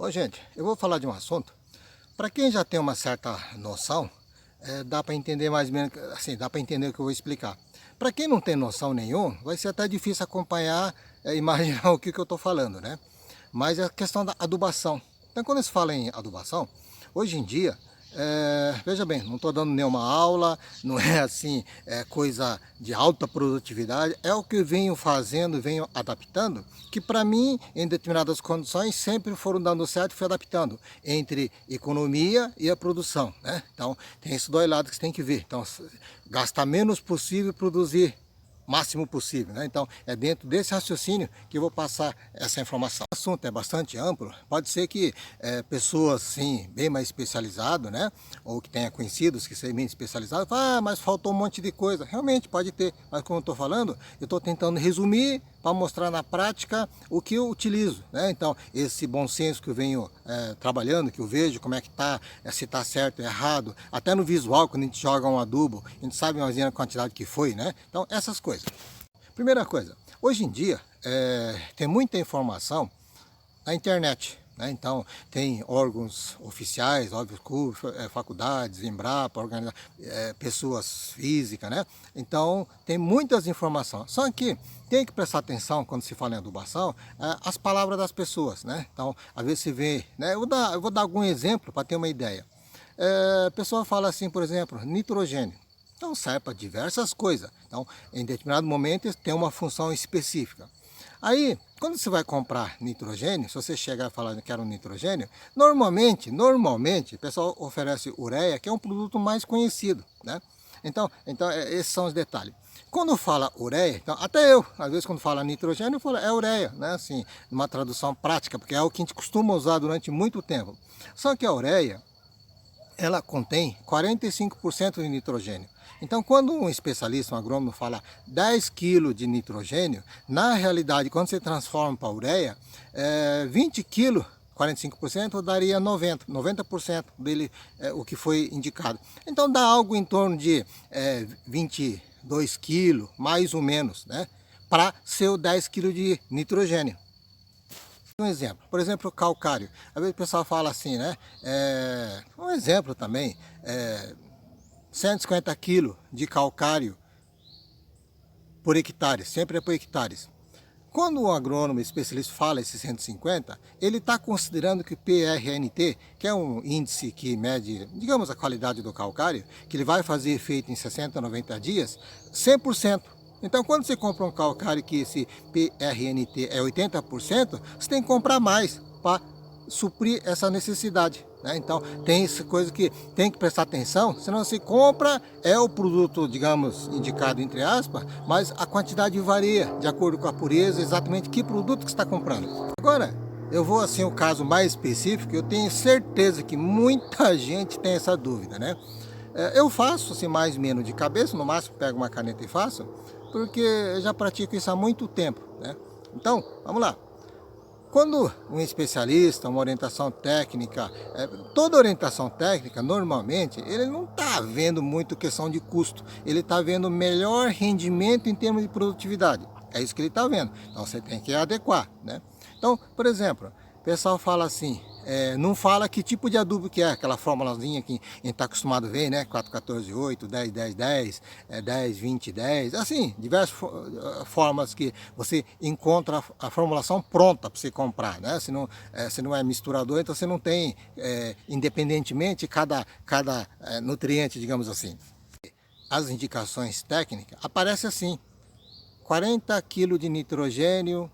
Ô, gente, eu vou falar de um assunto. Para quem já tem uma certa noção, dá para entender mais ou menos, assim, dá para entender o que eu vou explicar. Para quem não tem noção nenhuma, vai ser até difícil acompanhar, imaginar o que eu estou falando, né? Mas é a questão da adubação. Então, quando se fala em adubação, hoje em dia, veja bem, não estou dando nenhuma aula, não é assim, coisa de alta produtividade, é o que eu venho fazendo, venho adaptando, que para mim, em determinadas condições, sempre foram dando certo e fui adaptando entre economia e a produção, né? Então, tem esses dois lados que você tem que ver. Então, gastar menos possível e produzir máximo possível, né? Então é dentro desse raciocínio que eu vou passar essa informação. O assunto é bastante amplo, pode ser que pessoas sim, bem mais especializadas, né? Ou que tenha conhecidos que sejam bem especializados, mas faltou um monte de coisa. Realmente pode ter, mas como eu estou falando, eu estou tentando resumir para mostrar na prática o que eu utilizo, né? Então esse bom senso que eu venho trabalhando, que eu vejo como é que está, se está certo ou errado, até no visual, quando a gente joga um adubo, a gente sabe mais ou menos a quantidade que foi, né? Então essas coisas. Primeira coisa, hoje em dia tem muita informação na internet, né? Então tem órgãos oficiais, óbvio, faculdades, Embrapa, pessoas físicas, né? Então tem muitas informações, só que tem que prestar atenção quando se fala em adubação, as palavras das pessoas, né? Então às vezes se vê, né? Eu vou dar algum exemplo para ter uma ideia. A pessoa fala assim, por exemplo, nitrogênio. Então serve para diversas coisas. Então, em determinado momento, tem uma função específica. Aí, quando você vai comprar nitrogênio, se você chegar e falar que quer um nitrogênio, normalmente, o pessoal oferece ureia, que é um produto mais conhecido, né? Então esses são os detalhes. Quando fala ureia, então, até eu, às vezes quando fala nitrogênio, eu falo é ureia, né? Assim, numa tradução prática, porque é o que a gente costuma usar durante muito tempo. Só que a ureia, ela contém 45% de nitrogênio. Então, quando um especialista, um agrônomo, fala 10 kg de nitrogênio, na realidade, quando você transforma para ureia, 20 kg, 45% daria 90% dele, o que foi indicado. Então, dá algo em torno de 22 kg, mais ou menos, né, para ser 10 kg de nitrogênio. Um exemplo, por exemplo, o calcário. Às vezes o pessoal fala assim, né? Um exemplo também, 150 kg de calcário por hectare, sempre é por hectares. Quando o agrônomo especialista fala esse 150, ele está considerando que o PRNT, que é um índice que mede, digamos, a qualidade do calcário, que ele vai fazer efeito em 60, 90 dias, 100%. Então, quando você compra um calcário que esse PRNT é 80%, você tem que comprar mais para suprir essa necessidade, né? Então, tem essa coisa que tem que prestar atenção, senão se compra, é o produto, digamos, indicado entre aspas, mas a quantidade varia de acordo com a pureza, exatamente que produto que você está comprando. Agora, eu vou assim, o caso mais específico, eu tenho certeza que muita gente tem essa dúvida, né? Eu faço assim mais ou menos de cabeça, no máximo pego uma caneta e faço, porque eu já pratico isso há muito tempo, né? Então, vamos lá. Quando um especialista, uma orientação técnica, toda orientação técnica, normalmente, ele não está vendo muito questão de custo, ele está vendo melhor rendimento em termos de produtividade. É isso que ele está vendo. Então você tem que adequar, né? Então, por exemplo, o pessoal fala assim, não fala que tipo de adubo que é, aquela formulazinha que a gente está acostumado a ver, né? 4, 14, 8, 10, 10, 10, 10, 20, 10, assim, diversas formas que você encontra a formulação pronta para você comprar, né? Se não é misturador, então você não tem, independentemente, cada nutriente, digamos assim. As indicações técnicas aparecem assim, 40 kg de nitrogênio,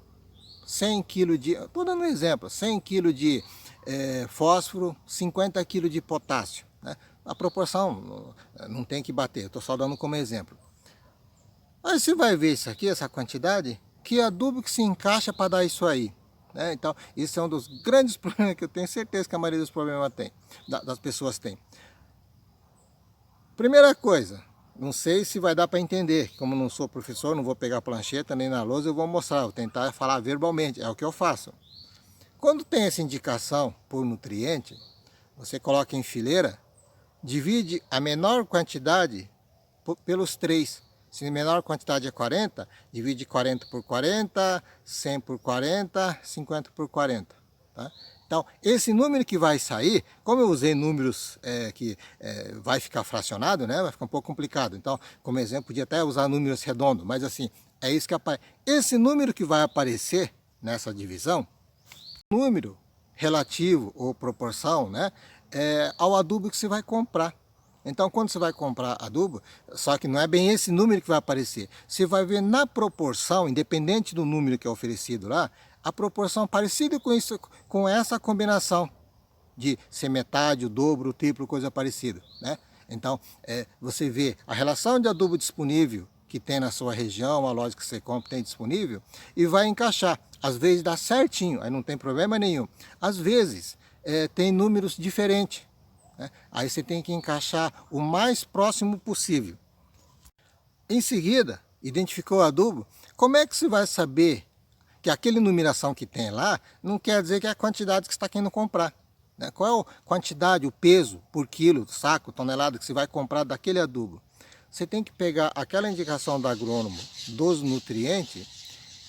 100 kg de, estou dando um exemplo, 100 kg de fósforo, 50 kg de potássio, né? A proporção não tem que bater, estou só dando como exemplo. Aí você vai ver isso aqui, essa quantidade, que adubo que se encaixa para dar isso aí, né? Então, isso é um dos grandes problemas que eu tenho certeza que a maioria dos problemas tem, das pessoas tem. Primeira coisa, não sei se vai dar para entender, como não sou professor, não vou pegar a plancheta nem na lousa, eu vou mostrar, vou tentar falar verbalmente, é o que eu faço. Quando tem essa indicação por nutriente, você coloca em fileira, divide a menor quantidade pelos 3. Se a menor quantidade é 40, divide 40 por 40, 100 por 40, 50 por 40. Tá? Então, esse número que vai sair, como eu usei números que vai ficar fracionado, né? Vai ficar um pouco complicado. Então, como exemplo, podia até usar números redondos, mas assim, é isso que aparece. Esse número que vai aparecer nessa divisão, número relativo ou proporção, né? Ao adubo que você vai comprar. Então, quando você vai comprar adubo, só que não é bem esse número que vai aparecer. Você vai ver na proporção, independente do número que é oferecido lá, a proporção parecida com isso, com essa combinação de ser metade, o dobro, o triplo, coisa parecida, né? Então, você vê a relação de adubo disponível que tem na sua região, a loja que você compra tem disponível, e vai encaixar. Às vezes dá certinho, aí não tem problema nenhum. Às vezes tem números diferentes, né? Aí você tem que encaixar o mais próximo possível. Em seguida, identificou o adubo, como é que você vai saber que aquela numeração que tem lá não quer dizer que é a quantidade que você está querendo comprar, né? Qual é a quantidade, o peso por quilo, saco, tonelada que você vai comprar daquele adubo? Você tem que pegar aquela indicação do agrônomo dos nutrientes,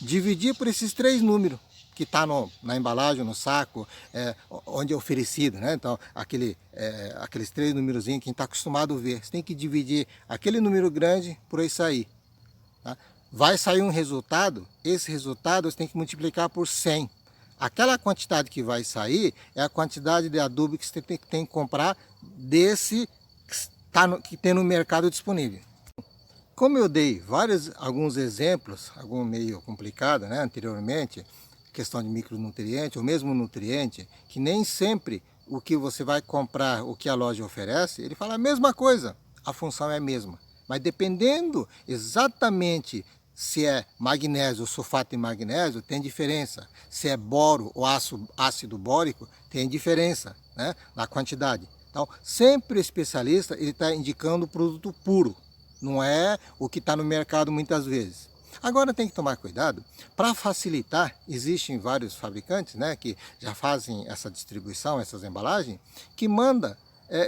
dividir por esses 3 números que está na embalagem, no saco, onde é oferecido, né? Então, aqueles 3 numerozinhos que a gente está acostumado a ver. Você tem que dividir aquele número grande por isso aí, tá? Vai sair um resultado, esse resultado você tem que multiplicar por 100. Aquela quantidade que vai sair é a quantidade de adubo que você tem que comprar desse que tem no mercado disponível. Como eu dei alguns exemplos, algum meio complicado, né, anteriormente, questão de micronutriente, ou mesmo nutriente, que nem sempre o que você vai comprar, o que a loja oferece, ele fala a mesma coisa, a função é a mesma. Mas dependendo exatamente se é magnésio ou sulfato de magnésio, tem diferença. Se é boro ou ácido bórico, tem diferença, né, na quantidade. Então, sempre o especialista está indicando o produto puro, não é o que está no mercado muitas vezes. Agora tem que tomar cuidado, para facilitar, existem vários fabricantes, né, que já fazem essa distribuição, essas embalagens, que manda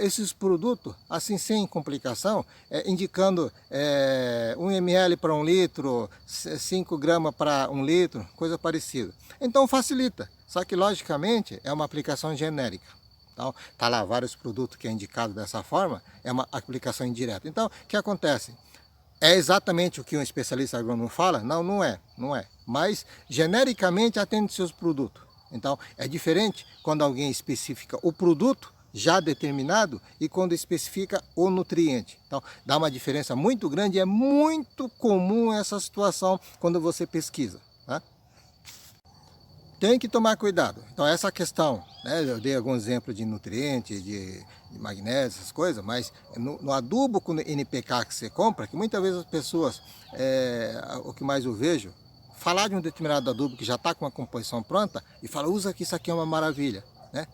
esses produtos, assim sem complicação, indicando 1 ml para 1 litro, 5 gramas para 1 litro, coisa parecida. Então facilita, só que logicamente é uma aplicação genérica. Então, tá lá vários produtos que é indicado dessa forma, é uma aplicação indireta. Então, o que acontece? É exatamente o que um especialista agrônomo fala? Não, não é, não é. Mas, genericamente, atende seus produtos. Então, é diferente quando alguém especifica o produto já determinado e quando especifica o nutriente. Então, dá uma diferença muito grande e é muito comum essa situação quando você pesquisa, tá? Tem que tomar cuidado. Então essa questão, né, eu dei algum exemplo de nutrientes, de magnésio, essas coisas, mas no adubo com NPK que você compra, que muitas vezes as pessoas, o que mais eu vejo, falar de um determinado adubo que já está com uma composição pronta e fala, usa que isso aqui é uma maravilha, né?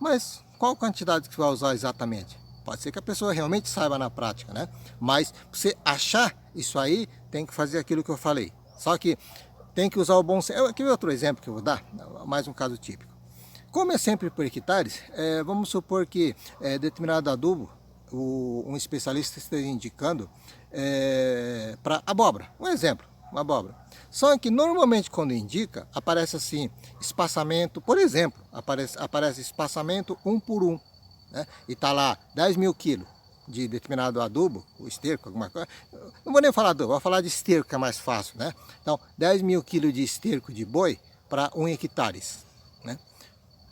Mas qual quantidade que você vai usar exatamente? Pode ser que a pessoa realmente saiba na prática, né? Mas para você achar isso aí, tem que fazer aquilo que eu falei. Só que tem que usar o bom senso. Aqui é outro exemplo que eu vou dar, mais um caso típico. Como é sempre por hectares, vamos supor que determinado adubo, um especialista esteja indicando para abóbora. Um exemplo, uma abóbora. Só que normalmente quando indica, aparece assim, espaçamento, por exemplo, aparece espaçamento 1 por 1, né? E está lá 10 mil quilos de determinado adubo, o esterco, alguma coisa. Não vou nem falar adubo, vou falar de esterco, que é mais fácil, né? Então, 10 mil quilos de esterco de boi para 1 hectare, né?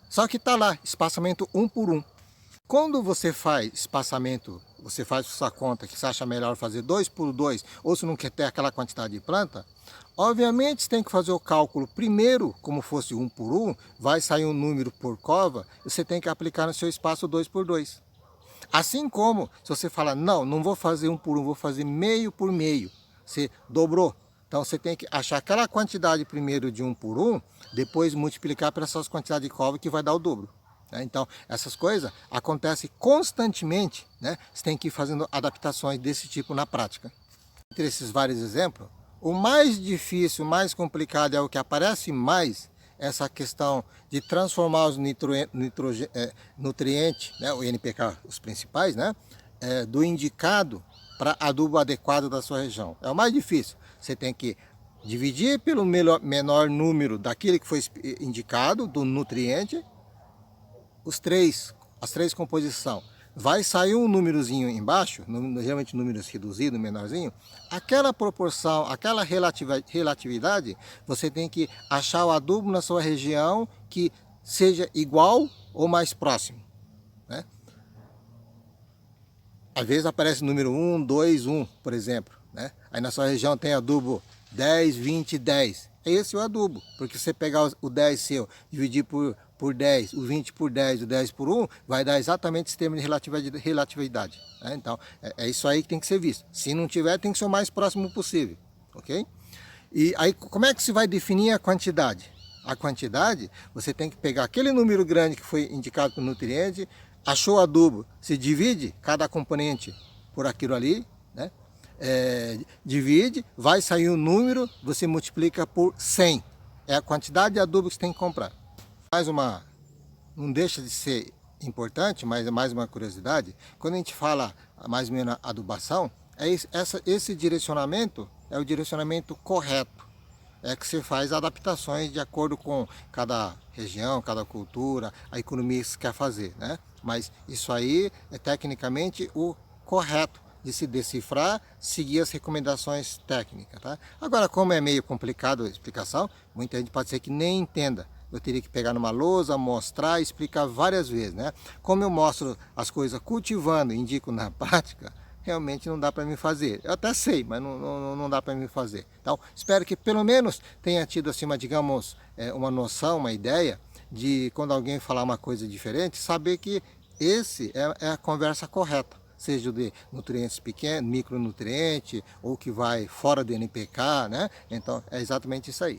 Só que está lá, espaçamento 1 por 1. Quando você faz espaçamento, você faz sua conta que você acha melhor fazer 2 por 2, ou se não quer ter aquela quantidade de planta, obviamente você tem que fazer o cálculo primeiro, como fosse 1 por 1, vai sair um número por cova, e você tem que aplicar no seu espaço 2 por 2. Assim como, se você falar, não vou fazer 1 por 1, vou fazer meio por meio, você dobrou. Então você tem que achar aquela quantidade primeiro de 1 por 1, depois multiplicar pelas suas quantidades de cova que vai dar o dobro. Então, essas coisas acontecem constantemente, né? Você tem que ir fazendo adaptações desse tipo na prática. Entre esses vários exemplos, o mais difícil, o mais complicado é o que aparece mais, essa questão de transformar os nutrientes, né, o NPK, os principais, né, do indicado para adubo adequado da sua região. É o mais difícil. Você tem que dividir pelo menor número daquele que foi indicado, do nutriente, as três composições, vai sair um númerozinho embaixo, geralmente números reduzidos, menorzinho, aquela proporção, aquela relatividade, você tem que achar o adubo na sua região que seja igual ou mais próximo, né? Às vezes aparece o número 1, 2, 1, por exemplo, né? Aí na sua região tem adubo 10, 20, 10. Esse é o adubo, porque se você pegar o 10 seu, dividir por 10, o 20 por 10, o 10 por 1, vai dar exatamente esse termo de relatividade. Né? Então, é isso aí que tem que ser visto. Se não tiver, tem que ser o mais próximo possível, ok? E aí, como é que se vai definir a quantidade? A quantidade, você tem que pegar aquele número grande que foi indicado pelo nutriente, achou o adubo, se divide cada componente por aquilo ali, né? Divide, vai sair um número, você multiplica por 100. É a quantidade de adubo que você tem que comprar. Não deixa de ser importante, mas é mais uma curiosidade. Quando a gente fala mais ou menos adubação, esse direcionamento é o direcionamento correto. É que você faz adaptações de acordo com cada região, cada cultura, a economia que você quer fazer, né? Mas isso aí é tecnicamente o correto de se decifrar, seguir as recomendações técnicas, tá? Agora, como é meio complicado a explicação, muita gente pode ser que nem entenda. Eu teria que pegar numa lousa, mostrar e explicar várias vezes, né? Como eu mostro as coisas cultivando, indico na prática, realmente não dá para mim fazer. Eu até sei, mas não dá para mim fazer. Então, espero que pelo menos tenha tido assim, digamos, uma noção, uma ideia de quando alguém falar uma coisa diferente, saber que esse é a conversa correta. Seja de nutrientes pequenos, micronutriente, ou que vai fora do NPK, né? Então, é exatamente isso aí.